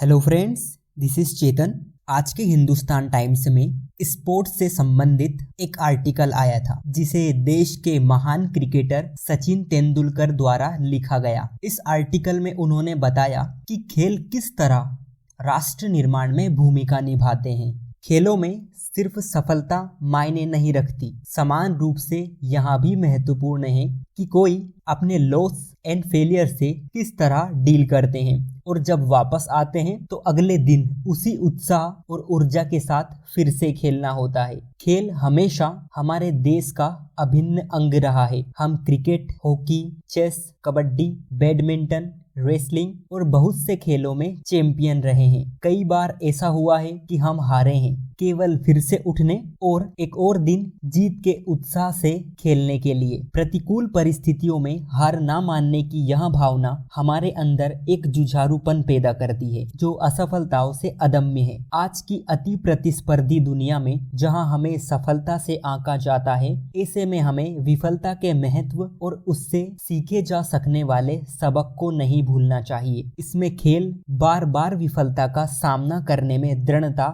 Hello friends, this is चेतन। आज के Hindustan times में स्पोर्ट्स से संबंधित एक आर्टिकल आया था जिसे देश के महान क्रिकेटर सचिन तेंदुलकर द्वारा लिखा गया। इस आर्टिकल में उन्होंने बताया कि खेल किस तरह राष्ट्र निर्माण में भूमिका निभाते हैं। खेलों में सिर्फ सफलता मायने नहीं रखती, समान रूप से यहाँ भी महत्वपूर्ण है कि कोई अपने लॉस एंड फेलियर से किस तरह डील करते हैं और जब वापस आते हैं तो अगले दिन उसी उत्साह और ऊर्जा के साथ फिर से खेलना होता है। खेल हमेशा हमारे देश का अभिन्न अंग रहा है। हम cricket, hockey, chess, kabaddi, badminton, wrestling और बहुत से खेलों में चैंपियन रहे हैं। कई बार ऐसा हुआ है कि हम हारे हैं, केवल फिर से उठने और एक और दिन जीत के उत्साह से खेलने के लिए। प्रतिकूल परिस्थितियों में हार ना मानने की यह भावना हमारे अंदर एक जुझारूपन पैदा करती है जो असफलताओं से अदम्य है। आज की अति प्रतिस्पर्धी दुनिया में जहां हमें सफलता से आंका जाता है, ऐसे में हमें विफलता के महत्व और उससे सीखे जा सकने वाले सबक को नहीं भूलना चाहिए। इसमें खेल बार बार विफलता का सामना करने में दृढ़ता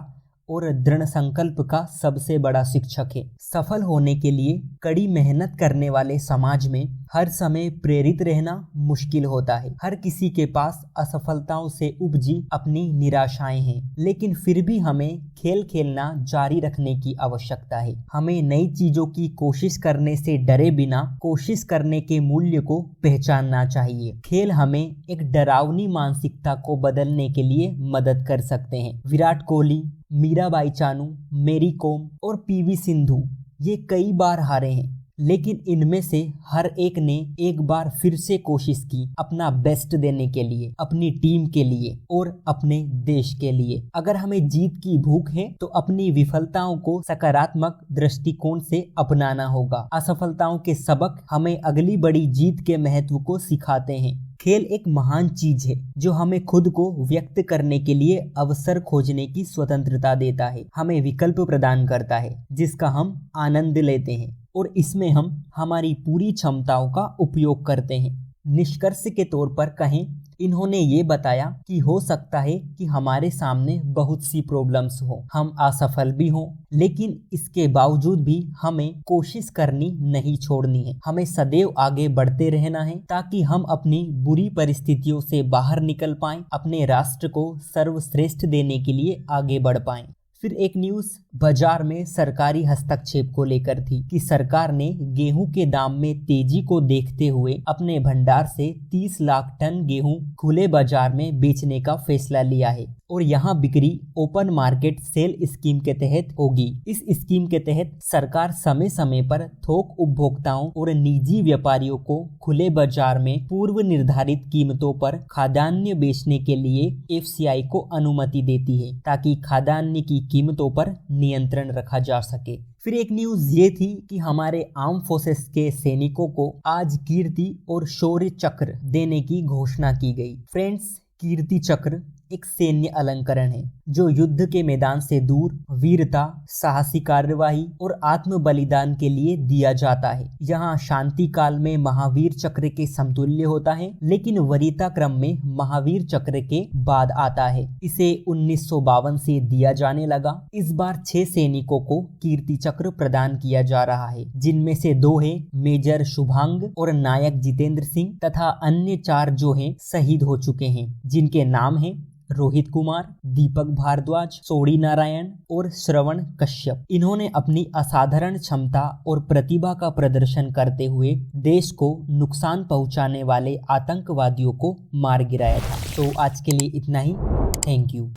और दृढ़ संकल्प का सबसे बड़ा शिक्षक है। सफल होने के लिए कड़ी मेहनत करने वाले समाज में हर समय प्रेरित रहना मुश्किल होता है। हर किसी के पास असफलताओं से उपजी अपनी निराशाएं हैं, लेकिन फिर भी हमें खेल खेलना जारी रखने की आवश्यकता है। हमें नई चीजों की कोशिश करने से डरे बिना कोशिश करने के मूल्य को पहचानना चाहिए। खेल हमें एक डरावनी मानसिकता को बदलने के लिए मदद कर सकते हैं। विराट कोहली, मीराबाई चानू, मेरी कॉम और पीवी सिंधु ये कई बार हारे हैं, लेकिन इनमें से हर एक ने एक बार फिर से कोशिश की अपना बेस्ट देने के लिए, अपनी टीम के लिए और अपने देश के लिए। अगर हमें जीत की भूख है तो अपनी विफलताओं को सकारात्मक दृष्टिकोण से अपनाना होगा। असफलताओं के सबक हमें अगली बड़ी जीत के महत्व को सिखाते हैं। खेल एक महान चीज है जो हमें खुद को व्यक्त करने के लिए अवसर खोजने की स्वतंत्रता देता है। हमें विकल्प प्रदान करता है जिसका हम आनंद लेते हैं और इसमें हम हमारी पूरी क्षमताओं का उपयोग करते हैं। निष्कर्ष के तौर पर कहें, इन्होंने ये बताया कि हो सकता है कि हमारे सामने बहुत सी प्रॉब्लम्स हो, हम असफल भी हों, लेकिन इसके बावजूद भी हमें कोशिश करनी नहीं छोड़नी है। हमें सदैव आगे बढ़ते रहना है ताकि हम अपनी बुरी परिस्थितियों से बाहर निकल पाएं, अपने राष्ट्र को सर्वश्रेष्ठ देने के लिए आगे बढ़ पाएं। फिर एक न्यूज़ बाजार में सरकारी हस्तक्षेप को लेकर थी कि सरकार ने गेहूं के दाम में तेजी को देखते हुए अपने भंडार से 30 लाख टन गेहूं खुले बाजार में बेचने का फैसला लिया है और यहां बिक्री ओपन मार्केट सेल स्कीम के तहत होगी। इस स्कीम के तहत सरकार समय समय पर थोक उपभोक्ताओं और निजी व्यापारियों को खुले बाजार में पूर्व निर्धारित कीमतों पर खाद्यान्न बेचने के लिए FCI को अनुमति देती है ताकि खाद्यान्न की कीमतों पर नियंत्रण रखा जा सके। फिर एक न्यूज ये थी कि हमारे आर्म फोर्सेस के सैनिकों को आज कीर्ति और शौर्य चक्र देने की घोषणा की गई। फ्रेंड्स, कीर्ति चक्र एक सैन्य अलंकरण है जो युद्ध के मैदान से दूर वीरता, साहसी कार्यवाही और आत्म बलिदान के लिए दिया जाता है। यहाँ शांति काल में महावीर चक्र के समतुल्य होता है, लेकिन वरीयता क्रम में महावीर चक्र के बाद आता है। इसे 1952 से दिया जाने लगा। इस बार 6 सैनिकों को कीर्ति चक्र प्रदान किया जा रहा है, जिनमें से 2 है मेजर शुभांग और नायक जितेंद्र सिंह तथा अन्य 4 जो हैं शहीद हो चुके हैं, जिनके नाम है रोहित कुमार, दीपक भारद्वाज, सोडी नारायण और श्रवण कश्यप। इन्होंने अपनी असाधारण क्षमता और प्रतिभा का प्रदर्शन करते हुए देश को नुकसान पहुंचाने वाले आतंकवादियों को मार गिराया था। तो आज के लिए इतना ही। Thank you.